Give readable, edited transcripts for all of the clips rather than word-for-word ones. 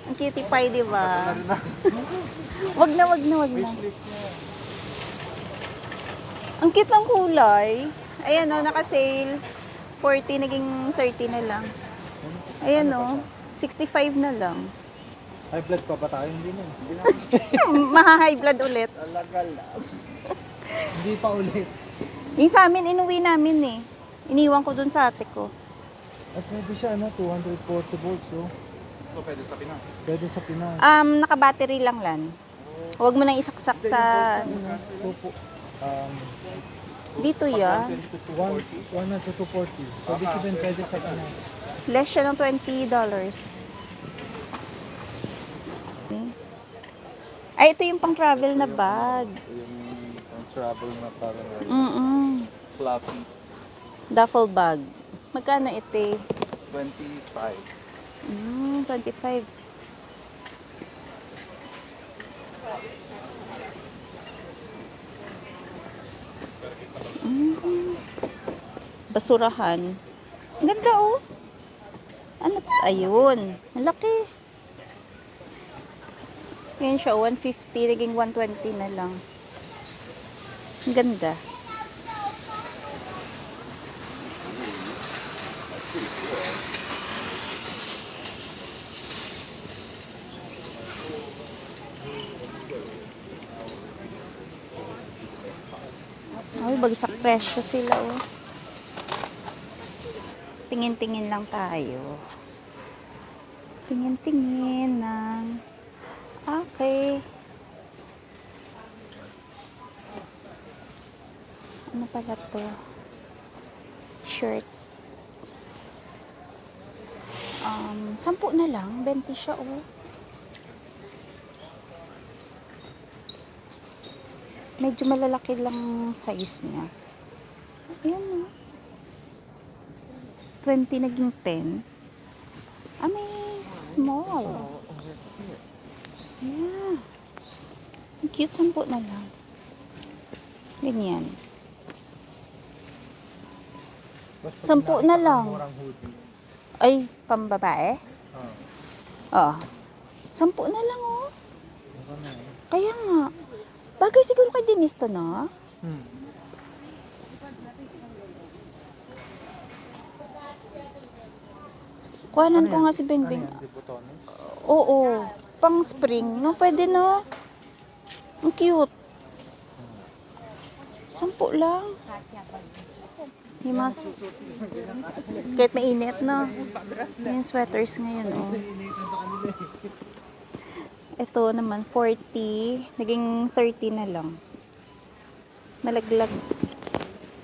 Ang cutie pie, di ba? Wag na, wag na, wag na. Ang cute ng kulay. Ayan o, naka-sale. 40, naging 30 na lang. Ayan o, 65 na lang. High blood pa ba tayo? Hindi na. Maha-high blood ulit. Talagal lang. Hindi pa ulit. Yung sa amin, inuwi namin eh. Iniwan ko dun sa ate ko. At pwede siya, 240 volts, oh. So, pwede sa Pinas? Pwede sa Pinas. Naka-battery lang lan. Huwag mo nang isaksak sa... Dito ya. 1 to 240. So, ibig sabihin pwede sa Pinas. Less siya ng $20. Ay, ito yung pang-travel na bag. Yung travel na parang Floppy. Duffel bag. Magkano ito eh? 25. 25. Basurahan. Ang ganda oh. Ano? Ayun. Ang laki. Ngayon siya, 150. Naging 120 na lang. Ang ganda. Ay, bagsak presyo sila oh. Tingin-tingin lang tayo. Tingin-tingin ng... Okay. Ano pala to? Shirt. 10 na lang. 20 siya oh. Medyo malalaki lang size niya. Ayan oh. 20 naging 10. May small. Yeah. Ang cute, 10 na lang. Ganyan. 10 na lang. Ay, pambabae? Oo. 10 na lang, oh. Kaya nga. Bagay siguro kay Denise to, no? Kuhanan ko nga si Bengbeng. Oo. Pang spring, no? Pwede, no? Ang cute. 10 lang. Hima. Kahit mainit, no? Yung sweaters ngayon, oh. Ito naman, 40. Naging 30 na lang. Nalaglag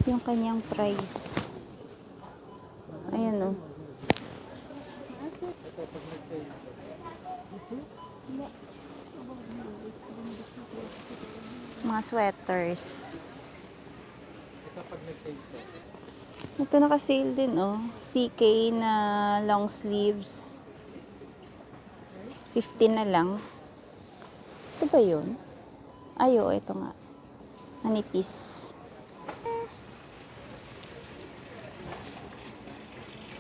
yung kanyang price. Ayan, oh. Mga sweaters. Ito naka-sale din, oh. CK na long sleeves. 15 na lang. Ito ba yun? Ay, oh, ito nga. Manipis.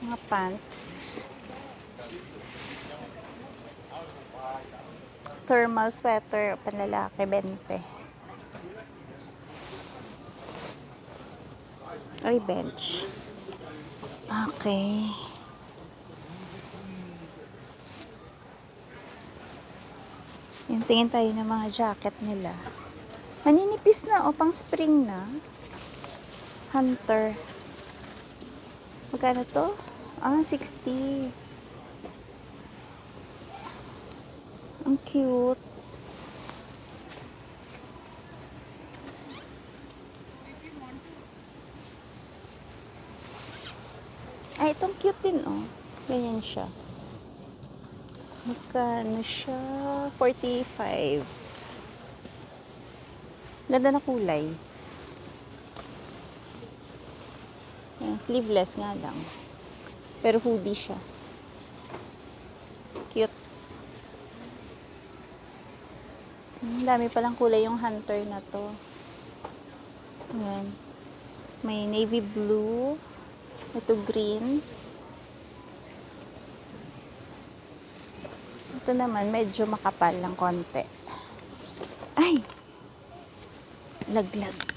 Mga pants. Thermal sweater, panlalaki, 20. Ay, bench. Okay. Yung tingin tayo ng mga jacket nila. Maninipis na, o, pang spring na. Hunter. Magkano to? 60. Ang cute. Ay, itong cute din, oh. Ganyan siya. Magkano siya? 45. Ganda na kulay. Yan, sleeveless nga lang. Pero hoodie siya. Cute. Ang dami palang kulay yung hunter na to. Ayan. May navy blue. Ito green. Ito naman, medyo makapal ng konti. Ay! Laglag.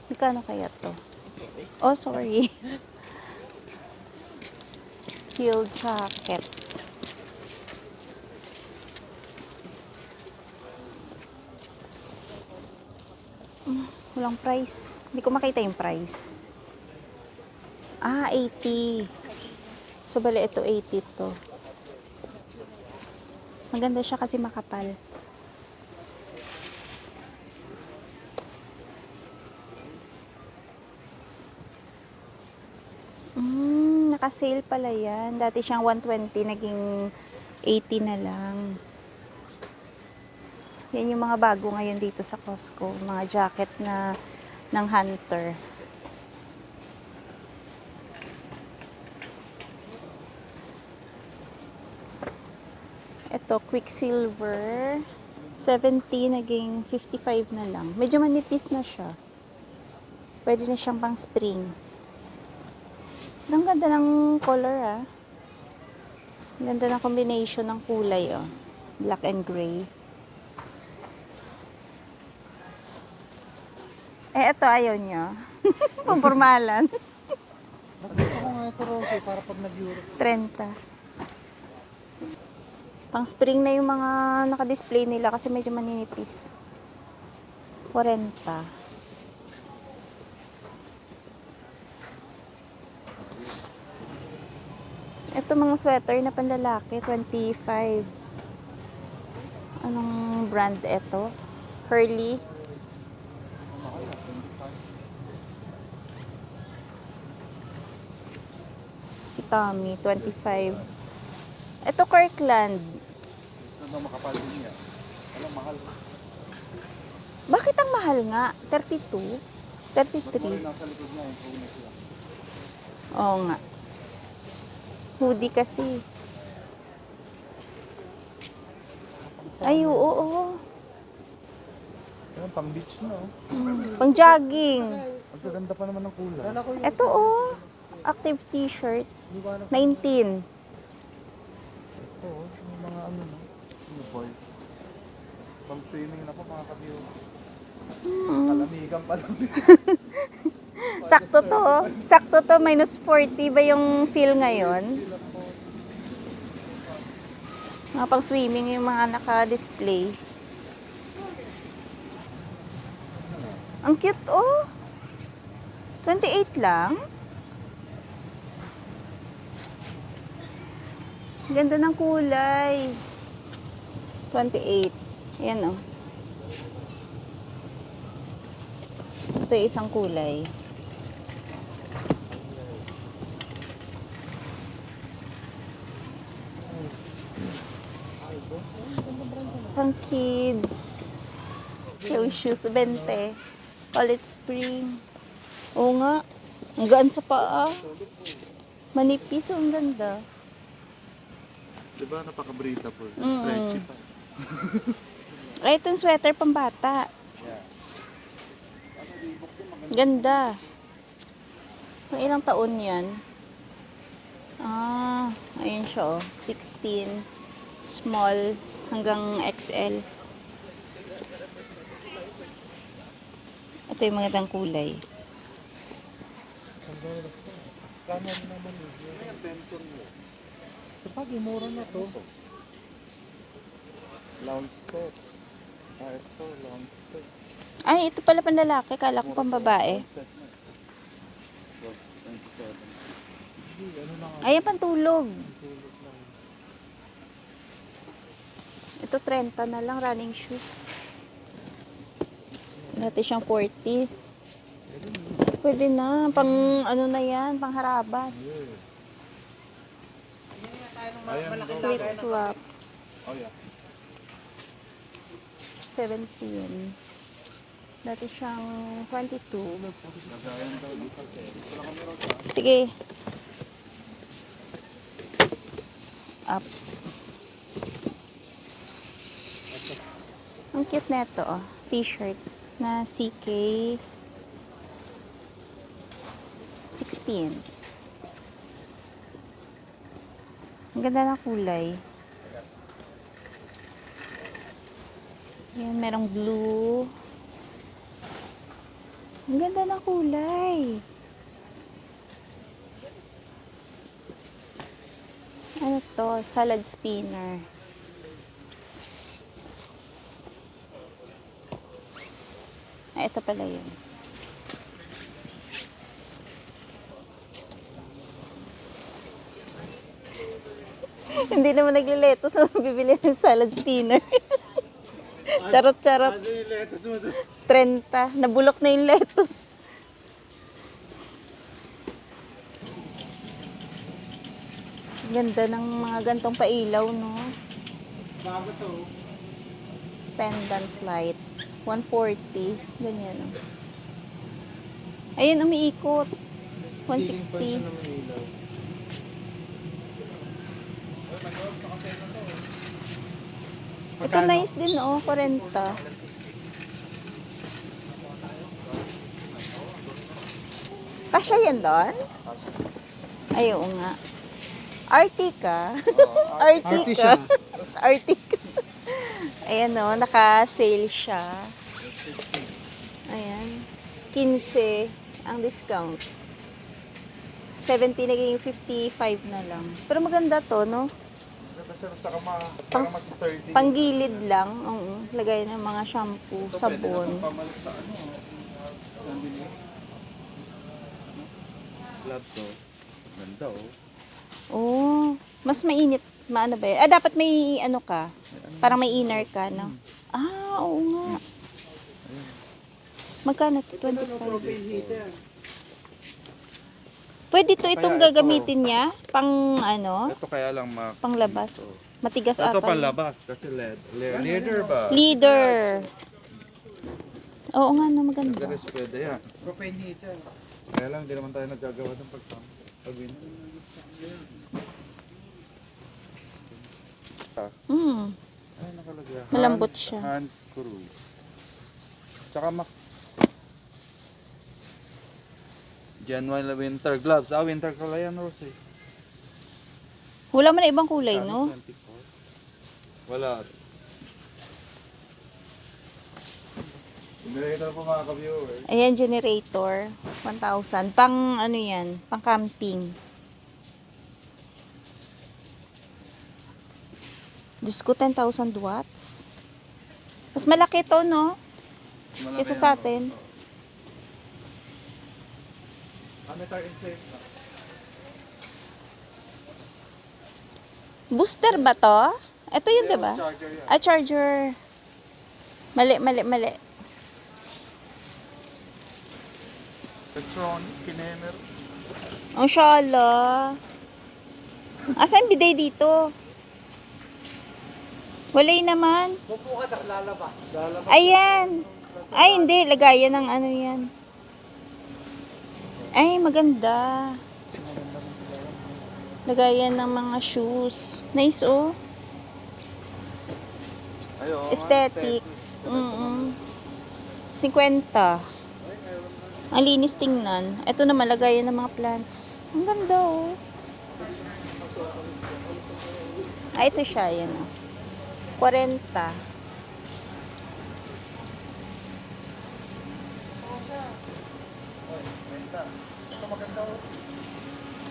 Magkano kaya to? Oh, sorry. Field jacket. Walang price. Hindi ko makita yung price. Ah, 80. So, bali ito 80 to. Maganda siya kasi makapal. Naka-sale pala yan. Dati siyang 120, naging 80 na lang. Yan yung mga bago ngayon dito sa Costco. Mga jacket na ng Hunter. Ito, Quicksilver. 70, naging 55 na lang. Medyo manipis na siya. Pwede na siyang pang spring. Ang ganda ng color, ah. Ang ganda ng combination ng kulay, oh. Black and gray. Eh, ito ayaw nyo. Pampormalan. Nakita ko nga ito, Rosie, para pag nag-Europe. 30. Pang spring na yung mga naka-display nila kasi medyo maninipis. 40. Ito mga sweater na panlalaki, 25. Anong brand ito? Hurley. Si Tommy, 25. Ito Kirkland. Ano makapal din niya? Alam, mahal. Bakit ang mahal nga? 32? 33? Nasa likod niya, yung phone niya. Oo nga. Hoodie kasi. Ay, oo. Ayan, pang beach na, oh. Pang jogging. Ang ganda pa naman ng kulay. Ito, oh. Active t-shirt. 19. Ito, oh. Yung mga ano, no? Yung boys. Pang swimming na po, mga kabiyo. Kalamigan pa lang. Sakto to. Sakto to. Minus 40 ba yung feel ngayon? Mga pang swimming yung mga naka-display. Ang cute, oh. 28 lang. Ganda ng kulay. 28. Ayan, oh. Ito yung isang kulay. Pang kids. Shoes, 20. Ulit spring. Oo nga. Ang gaan sa paa. Manipis, ang ganda. Diba, napaka-brita po. Mm. Stretchy pa. Ay, itong sweater pang bata. Ganda. Pang ilang taon yan? Ah, ayun siya, oh. 16. Small hanggang XL. Ito yung magandang kulay. Kano naman yun? Yung Benson mo. Kapag mura na to. Lounge set. Ah, ito, lounge set. Ay, ito pala pang lalaki. Kala ko pang babae. Set na. 27. Hindi, ano lang. Ayan, pantulog. Ito 30 na lang, running shoes. Dati siyang 40. Pwede na. Pang ano na yan, pang harabas. Flip-flop. Oh, yeah. 17. Dati siyang 22. Sige. Up. Ang cute na ito, oh. T-shirt na CK. 16. Ang ganda ng kulay. Ayan, merong blue. Ang ganda ng kulay. Ano to? Salad spinner. Ay, ito pala yun. Hindi naman naglileto, so bibili ng salad spinner. Charot-charot. 30. Nabulok na yung lettuce. Ganda ng mga gantong pailaw, no? Bago to. Pendant light. 140. Ganyan, no? Ayun, umiikot. 160. Ito nice din, oh. 40. Kasya yan doon? Ay, oo nga. Artica. Artica. Artica. Ayan, oh. Naka-sale siya. Ayan. 15 ang discount. 70 naging 55 na lang. Pero maganda to, no? Ganda siya sa kama. Pang, mag-sturdy. panggilid lang. Lagay ng mga shampoo, sabon. Pamalit sa ano. Lab to. Ganda oh. Oh, mas mainit. Maano ba yun? Ah, dapat may ano ka. Parang may inner ka, no? Ah, oo nga. Magkano to? 25. Pwede to itong Kaya ito. gagamitin niya? Pang ano? Ito kaya lang Panglabas. Matigas Ito ata. panlabas kasi leather ba? Leader. Oo nga na, maganda. Gares pwede yan. Propane heater. Kaya lang, hindi naman tayo naggagawa ng pag-win. Ay, nakalagay. Malambot siya. Hand crew. Tsaka Genuine winter gloves. Ah, winter color yan, Rose. Wala man na ibang kulay, no? 24. Wala. Generator po mga ka-viewers. Ayan, generator. 1,000. Pang ano yan? Pang camping. Diyos ko, 10,000 watts. Mas malaki to, no? Kesa sa atin. Booster ba to? Ito yun, diba? Charger yan. Ah, charger. Mali. Electronic, kinemer. Ang shala. Asan bidet dito? Walay naman. Pupukat at lalabas. Lalabas. Ayan. Ay, hindi. Lagayan ng ano yan. Ay, maganda. Lagayan ng mga shoes. Nice, oh. Ayo, Aesthetic. 50. Ang linis tingnan. Ito na malagayan ng mga plants. Ang ganda, oh. Ay, ito siya. Yan, oh. 40.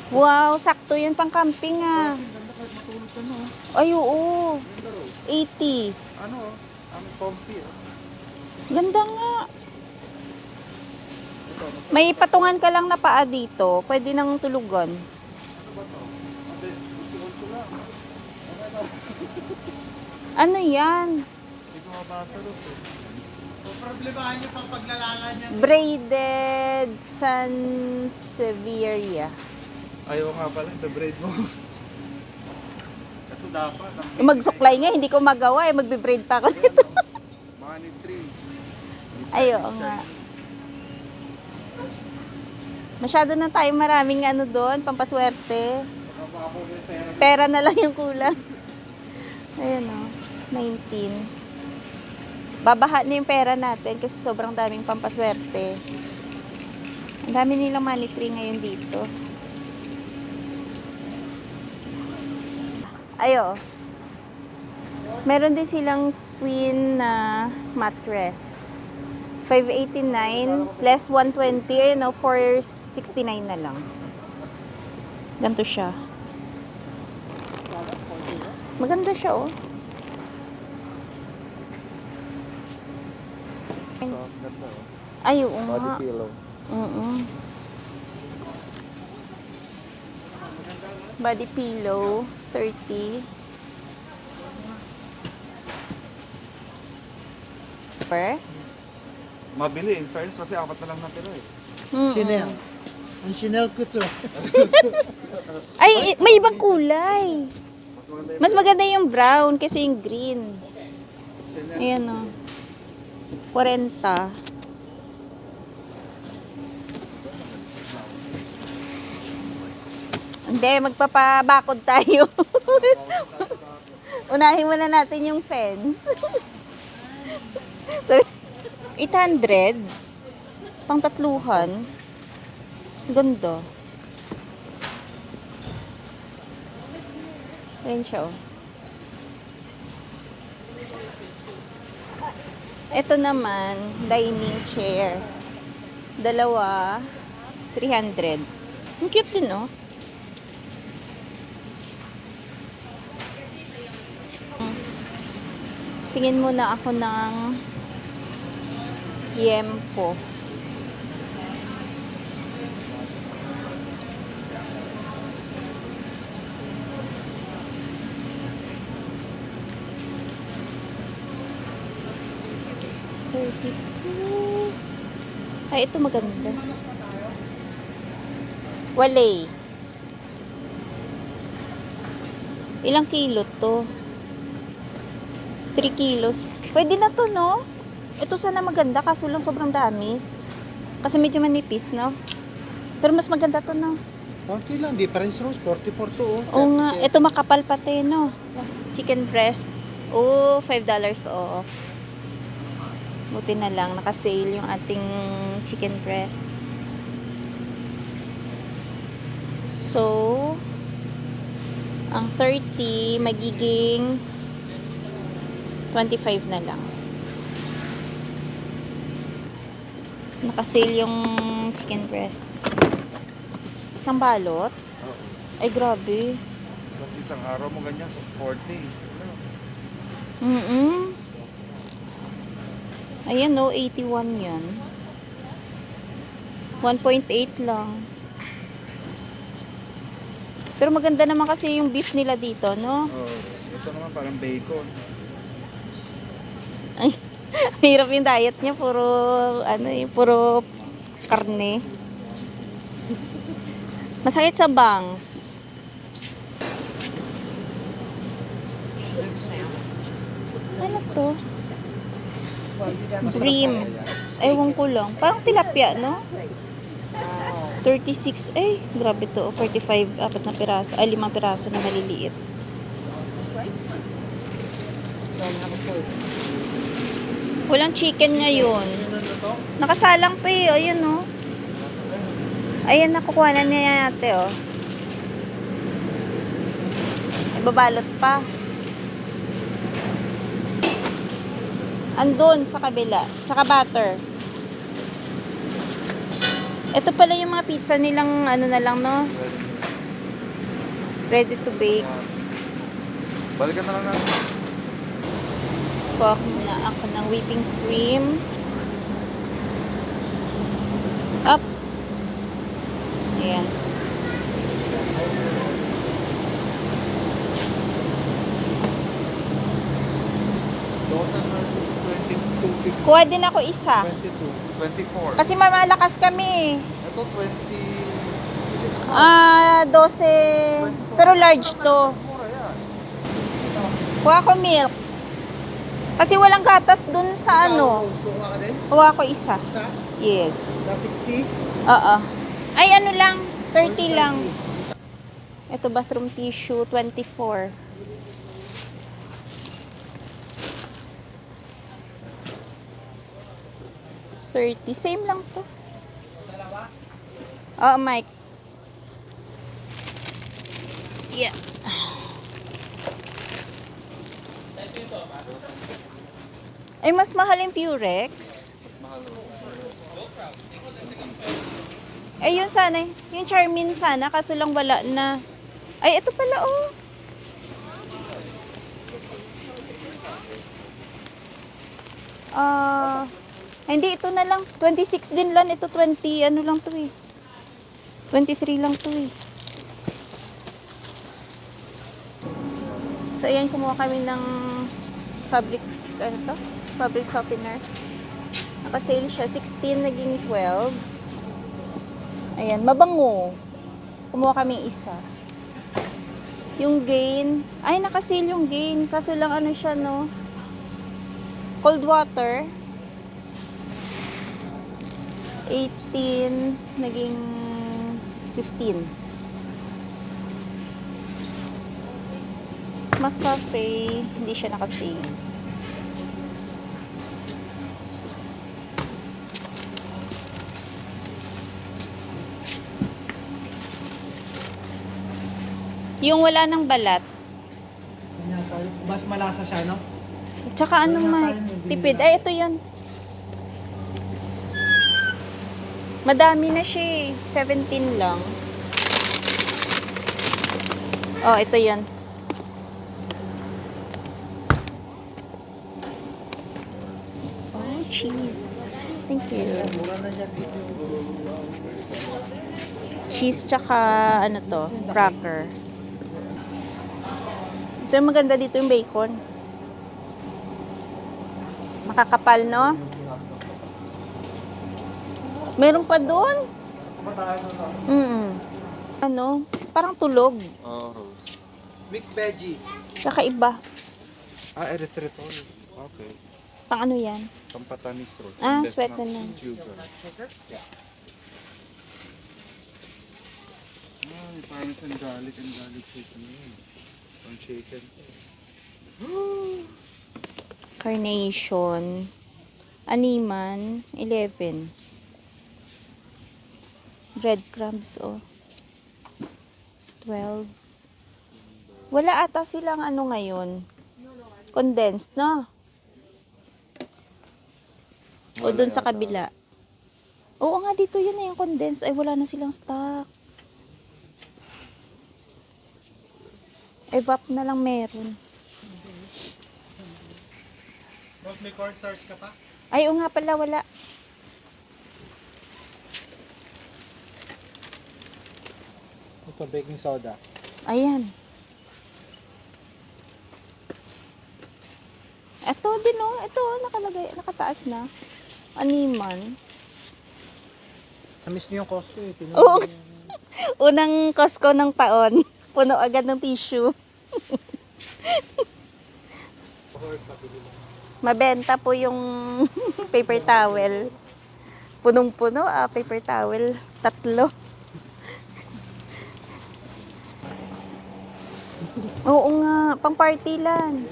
Wow, sakto yan pang camping, ah. Ay, oo. 80. Ano? Ang comfy. Ganda nga. May patungan ka lang na paa dito. Pwede nang tulugan. Ano yan? Hindi ko mabasa rin. Problemahan niyo pang paglalala niya. Braided Sansevieria. Ayaw nga pala, the braid mo. Ito dapat. Magsuklay nga, hindi ko magawa. Magbe-braid pa ako dito. Money tree. Ayo nga. Masyado na tayo maraming ano doon, pampaswerte. Pera na lang yung kulang. Ayan o, 19. Babaha na yung pera natin kasi sobrang daming pampaswerte. Ang dami nilang money tree ngayon dito. Ayo. Meron din silang queen na mattress. 589 plus 120, 469 na lang. Ganito siya. Maganda siya, oh. So, ganda oh. Ay, oo Body nga. pillow. Body pillow, 30. Per? Mabili, in fairness, kasi 4 na lang natira eh. Chanel. Ang Chanel ko to. Ay, may ibang kulay. Mas maganda Mas maganda yung brown kasi yung green. Ayan, oh. 40. Hindi, magpapabakod tayo. Unahin muna natin yung fence. So, 800. Pang tatluhan. Ganda. Ayan siya, oh. Ito naman, dining chair. Dalawa, 300. Ang cute din, oh. Tingin muna ako ng yempo. Ay, ito maganda. Walay. Ilang kilo to? 3 kilos. Pwede na to, no? Ito sana maganda, kaso lang sobrang dami. Kasi medyo manipis, no? Pero mas maganda to, no? Okay lang, difference rose, 44 to oh. Oo nga, ito makapal pati, no? Chicken breast. Oh, $5 off. Buti na lang, naka-sale yung ating chicken breast. So, ang 30 magiging 25 na lang. Naka-sale yung chicken breast. Isang balot? Oo. Ay, grabe. So, sa isang araw mo ganyan, so 4 days. Ano? Ayan, no, 81 yan. 1.8 lang. Pero maganda naman kasi yung beef nila dito, no? Oh, ito naman parang bacon. Ay, hirap yung diet niya. Puro, ano eh, puro karne. Masakit sa bangs. Ano to? Bream. Ewan ko lang. Parang tilapia, no? 36. Eh, grabe to. 45, 4 na piraso. Ay, 5 piraso na maliliit. Walang chicken ngayon. Nakasalang pa eh. Ayun, no? Ayan, nakukuha na niya ate, oh. Ibabalot pa. Andun sa kabila. Tsaka butter. Ito pala yung mga pizza nilang ano na lang, no? Ready to bake. Balikan na lang natin. Kuha ko muna ako ng whipping cream. Up. Ayan. Dosa versus 22.50. Kuha din ako isa. 22. 24. Kasi mamalakas kami. Ito 20. 12. Pero large to. Mura yan. Kuha ko milk. Kasi walang gatas dun sa ano. Rose, kuha ka din? Kuha ko isa. Isa? Yes. Na 60? Oo. Ay, ano lang. 30 lang. Ito, bathroom tissue, 24. $30. Same lang to. Oh, Mike. Yeah. Ay, mas mahal yung Purex. Mas mahal. Ay, yun sana. Yung Charmin sana, kaso lang wala na. Ay, ito pala, oh. Hindi, ito na lang. 26 din lang. Ito 20, ano lang to eh. 23 lang to eh. So, ayan, kumuha kami ng fabric, ano to? Fabric softener. Naka-sale siya. 16, naging 12. Ayan, mabango. Kumuha kami isa. Yung Gain. Ay, naka-sale yung Gain. Kaso lang ano siya, no? Cold water. 18, naging 15. McCafe, hindi siya naka-sale. Yung wala ng balat. Kanya tayo. Mas malasa siya, no? Tsaka ano, Mike? Tipid. Ay, ito yun. Madami na siya eh. 17 lang. Oh, ito yun. Oh, cheese. Thank you. Mura na yan dito. Cheese tsaka ano to, cracker. Ito yung maganda dito yung bacon. Makakapal, no? Meron pa doon? Ano? Parang tulog. Oh, rose. Mixed veggie. Kakaiba. Ah, erythritol. Okay. Pang ano yan? Pampatamis rose. Ah, Less sweat na na. sugar. Ay, parang and garlic chicken yun. Pang chicken. Carnation. Animan. 11. Breadcrumbs, oh. 12. Wala ata silang ano ngayon. Condensed, no? O dun sa kabila. Oo nga, dito yun na yung condensed. Ay, wala na silang stock. Evap na lang meron. Tapos may cornstarch ka pa? Ay, oo nga pala, wala. Ito, baking soda. Ayan. Ito din, oh. Ito, nakalagay, nakataas na. Animan. Namiss niyo yung Costco eh. Oo. Unang Costco ng taon. Puno agad ng tissue. Mabenta po yung paper towel. Punong-puno, paper towel. 3. Oo nga, pang party lang.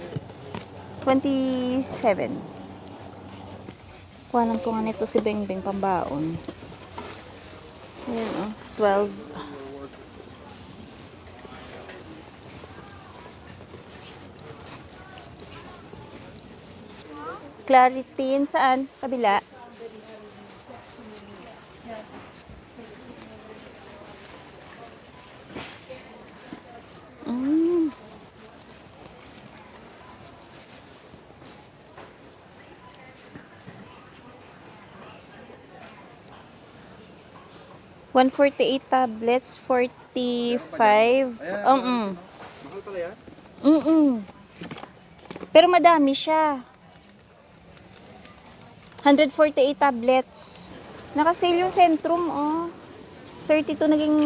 27. Kuhanan ko nga nito si Bengbeng pambaon. Ayan, oh. 12. Claritin, saan? Kabila. Mm. $148 tablets, 45. Mahal pala yan? Pero madami siya. 148 tablets. Naka-sale yung Centrum, oh. 32 naging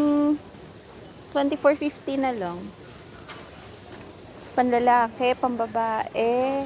24.50 na lang. Panlalaki, pambabae.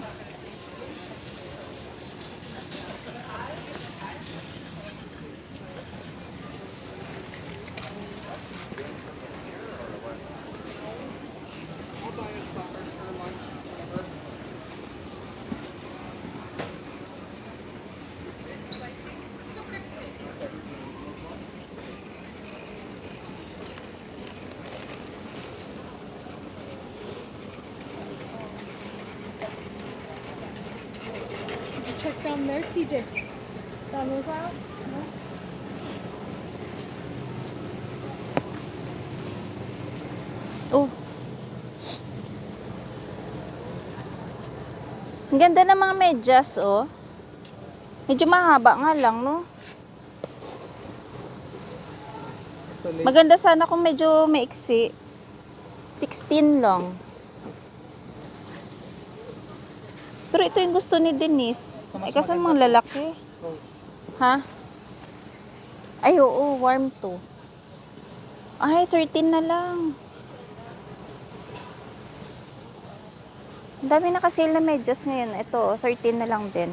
Mer TJ. Tama ba? Oh. Ang ganda ng mga medyas, oh. Medyo mahaba nga lang, no? Maganda sana kung medyo maiksi. 16 lang. Pero ito yung gusto ni Denise. Ay, kasi mga lalaki. Ha? Ay, oo, warm to. Ay, 13 na lang. Ang dami nakasale na medyas ngayon. Ito, 13 na lang din.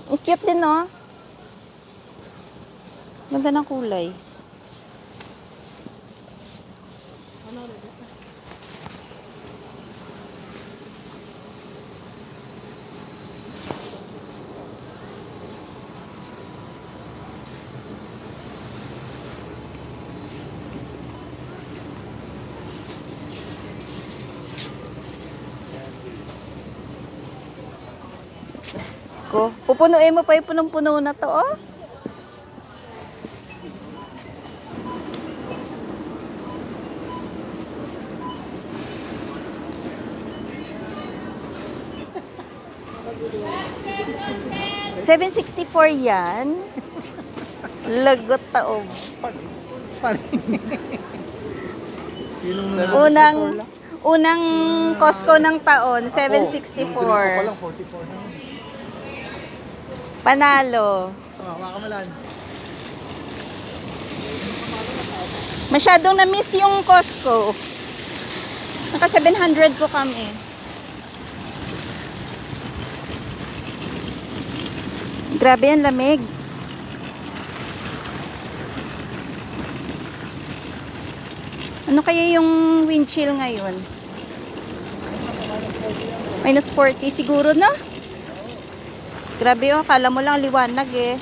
Ang cute din, no? Ganda ng kulay. Ko, pupunuin mo pa yung punong-puno na to, oh. $764 yan. Lagot taob. Unang Costco ng taon, 764. Palang 44 na. Panalo. Makamalan. Masyadong na-miss yung Costco. Naka 700 ko kami. Grabe yan, lamig. Ano kaya yung wind chill ngayon? Minus 40 siguro na? Grabe oh, kala mo lang liwanag eh.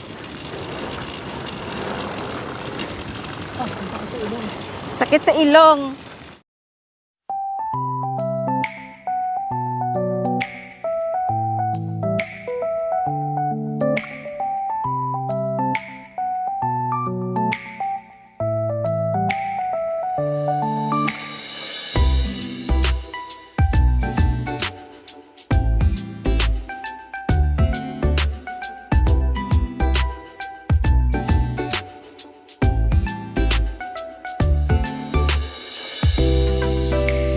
Sakit sa ilong.